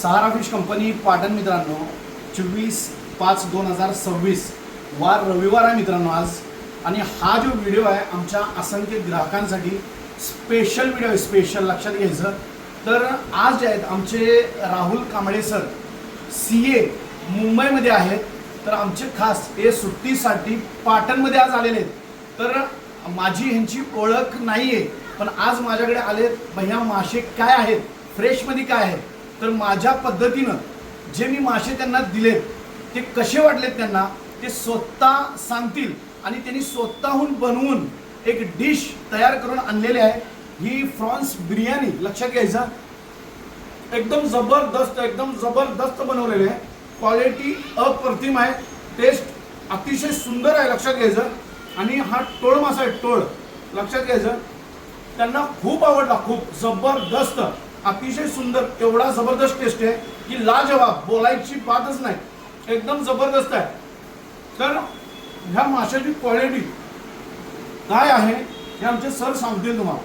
सहारा fish company Patan मित्रांनो 24/5/2026 वार रविवार आहे मित्रांनो आज। आणि हा जो व्हिडिओ आहे आमच्या असंख्य ग्राहकांसाठी स्पेशल व्हिडिओ आहे, स्पेशल लक्षात घ्यायचं। तर आज जे आहेत आमचे राहुल कांबळे सर CA मुंबईमध्ये आहेत, तर आमचे खास हे सुट्टीसाठी पाटणमध्ये आज आलेले आहेत। तर माझी ह्यांची ओळख नाही आहे, पण आज माझ्याकडे आलेत। भैया मासे काय आहेत, फ्रेशमध्ये काय आहे, तर माझ्या पद्धतीनं जे मी मासे त्यांना दिलेत ते कसे वाटलेत त्यांना ते स्वतः सांगतील। आणि त्यांनी स्वतःहून बनवून एक डिश तयार करून आणलेली आहे। ही प्रॉन्स बिर्याणी लक्षात घ्यायचं, एकदम जबरदस्त बनवलेली आहे। क्वालिटी अप्रतिम आहे, टेस्ट अतिशय सुंदर आहे लक्षात घ्यायचं। आणि हा टोळ मासा आहे, टोळ लक्षात घ्यायचं, त्यांना खूप आवडला, खूप जबरदस्त, अतिशय सुंदर, एवढा जबरदस्त टेस्ट आहे की लाजवाब, बोलायची बातच नाही, एकदम जबरदस्त आहे। तर ह्या माशाची क्वालिटी काय आहे हे आमचे सर सांगतील तुम्हाला।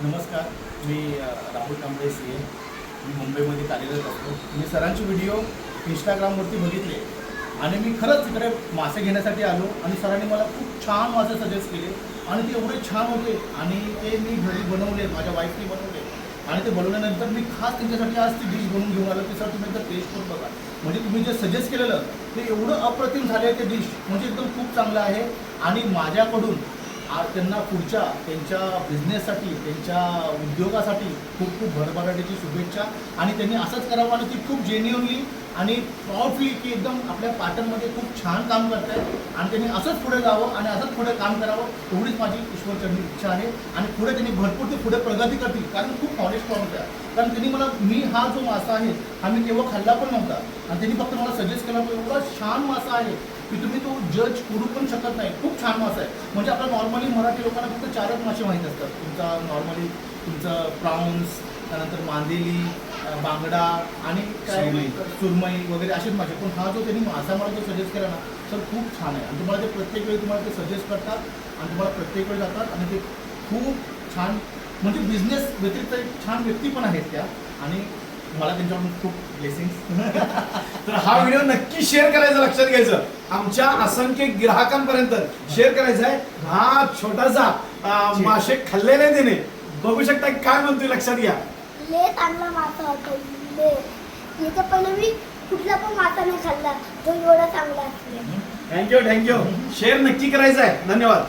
नमस्कार, मी राहुल कांबळे CA, मी मुंबईमध्ये कार्यरत असतो। मी सरांचे व्हिडिओ इंस्टाग्रामवरती बघितले आणि मी खरंच तिकडे मासे घेण्यासाठी आलो आणि सरांनी मला खूप छान मासे सजेस्ट केले आणि ते एवढे छान होते आणि ते मी घरी बनवले, माझ्या वाईफने बनवले आणि ते बनवल्यानंतर मी खास त्यांच्यासाठी आज ती डिश बनवून घेऊन आलो की सर तुम्ही एकदा टेस्ट करून बघा। म्हणजे तुम्ही जे सजेस्ट केलेलं ते एवढं अप्रतिम झालं आहे ते डिश, म्हणजे एकदम खूप चांगलं आहे। आणि माझ्याकडून त्यांना पुढच्या त्यांच्या बिझनेससाठी, त्यांच्या उद्योगासाठी खूप खूप भरभराटीची शुभेच्छा। आणि त्यांनी असंच करावं आणि ती खूप जेन्युअनली आणि प्राऊडली की एकदम आपल्या पाटणमध्ये खूप छान काम करत आहेत आणि त्यांनी असंच पुढे जावं आणि असंच पुढे काम करावं एवढीच माझी ईश्वरचरणी इच्छा आहे। आणि पुढे त्यांनी भरपूर ते पुढे प्रगती करतील, कारण खूप नॉलेज प्रॉडक्ट आहे। कारण त्यांनी मला, मी हा जो मासा आहे हा मी केव्हा खाल्ला पण नव्हता आणि त्यांनी फक्त मला सजेस्ट केला की एवढा छान मासा आहे की तुम्ही तो जज करू पण शकत नाही, खूप छान मासा आहे। म्हणजे आपला नॉर्मली मराठी लोकांना फक्त 4च मासे माहीत असतात, तुमचा नॉर्मली तुमचं प्राऊन्स, त्यानंतर मांदेली, बांगडा आणि काय सुरमई वगैरे असेच मासे। पण हा जो त्यांनी मासा मला जो सजेस्ट केला ना सर खूप छान आहे आणि तुम्हाला ते प्रत्येक वेळी तुम्हाला ते सजेस्ट करतात आणि तुम्हाला प्रत्येक वेळी जातात आणि ते खूप छान, म्हणजे बिझनेस व्यतिरिक्त एक छान व्यक्ती पण आहेत त्या आणि मला त्यांच्याकडून खूप ब्लेसिंग्स। तर हा व्हिडिओ नक्की शेअर करायचा, लक्षात घ्यायचं, आमच्या असंख्य ग्राहकांपर्यंत शेअर करायचा आहे। हा छोटासा मासे खाल्लेले त्याने बघू शकता काय म्हणतोय, लक्षात घ्या। ले चांगला मासा होता, याच्या पहिले मी कुठला पण मासा नाही खाल्ला जो एवढा चांगला असला। थँक्यू, शेअर नक्की करायचा आहे। धन्यवाद।